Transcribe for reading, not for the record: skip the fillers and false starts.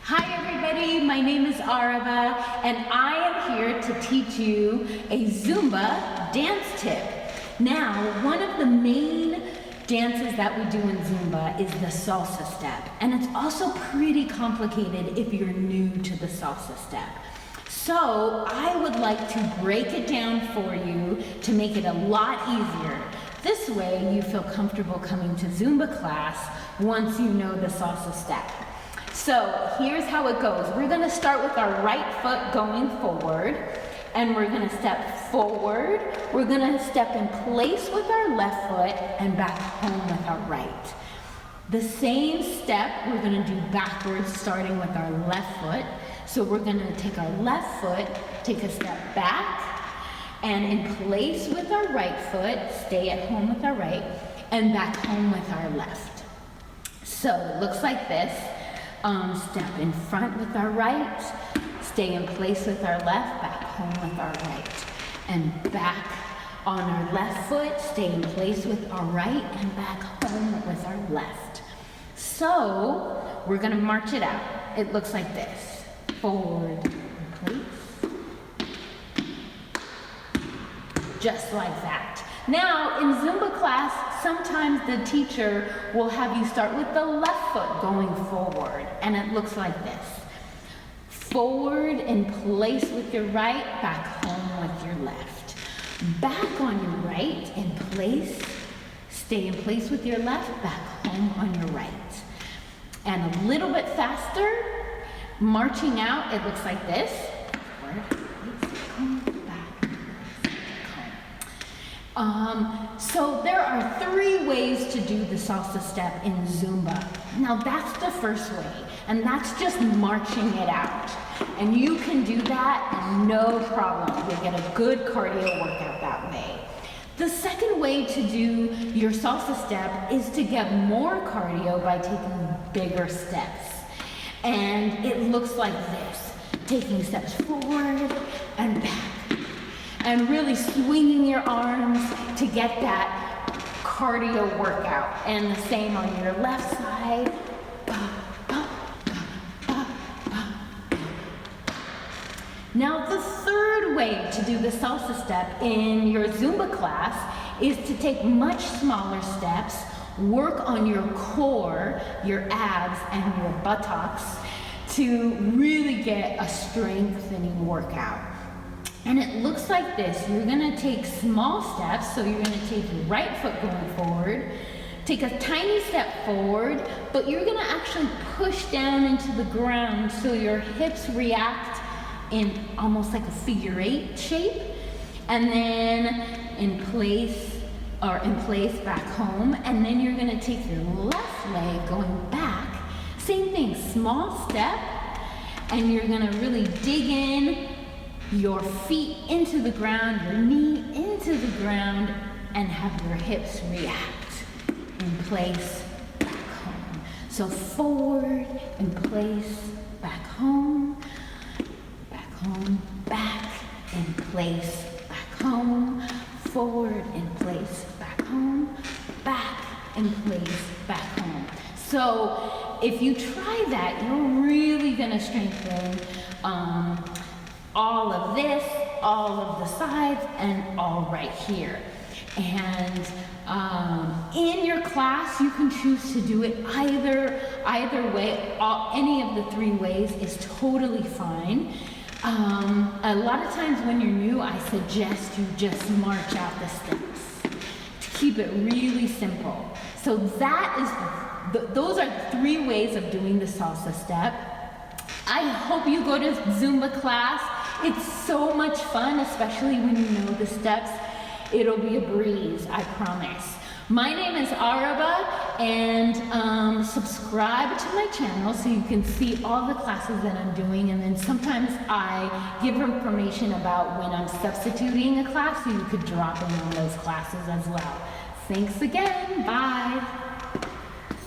Hi everybody, my name is Arava and I am here to teach you a Zumba dance tip. Now, one of the main dances that we do in Zumba is the salsa step, and it's also pretty complicated if you're new to the salsa step. So I would like to break it down for you to make it a lot easier. This way you feel comfortable coming to Zumba class once you know the salsa step. So here's how it goes. We're gonna start with our right foot going forward, and we're gonna step forward. We're gonna step in place with our left foot and back home with our right. The same step we're gonna do backwards, starting with our left foot. So we're gonna take our left foot, take a step back, and in place with our right foot, stay at home with our right, and back home with our left. So it looks like this. Step in front with our right, stay in place with our left, back home with our right. And back on our left foot, stay in place with our right, and back home with our left. So we're gonna march it out. It looks like this. Forward, in place. Just like that. Now, in Zumba class, sometimes the teacher will have you start with the left foot going forward, and it looks like this. Forward in place with your right, back home with your left. Back on your right, in place, stay in place with your left, back home on your right. And a little bit faster, marching out, it looks like this. Forward, so there are 3 ways to do the salsa step in Zumba. Now that's the first way, and that's just marching it out. And you can do that and no problem. You'll get a good cardio workout that way. The second way to do your salsa step is to get more cardio by taking bigger steps. And it looks like this, taking steps forward and back. And really swinging your arms to get that cardio workout. And the same on your left side. Now the third way to do the salsa step in your Zumba class is to take much smaller steps, work on your core, your abs, and your buttocks to really get a strengthening workout. And it looks like this. You're gonna take small steps, so you're gonna take your right foot going forward, take a tiny step forward, but you're gonna actually push down into the ground so your hips react in almost like a figure 8 shape, and then in place back home, and then you're gonna take your left leg going back, same thing, small step, and you're gonna really dig in, your feet into the ground, your knee into the ground, and have your hips react. In place, back home. So forward, in place, back home, back, in place, back home, forward, in place, back home, back, in place, back home. So if you try that, you're really gonna strengthen all of this, all of the sides, and all right here. And in your class, you can choose to do it either way. Any of the 3 ways is totally fine. A lot of times when you're new, I suggest you just march out the steps to keep it really simple. So those are 3 ways of doing the salsa step. I hope you go to Zumba class. It's so much fun, especially when you know the steps. It'll be a breeze, I promise. My name is Araba, and subscribe to my channel so you can see all the classes that I'm doing, and then sometimes I give information about when I'm substituting a class so you could drop in on those classes as well. Thanks again, bye.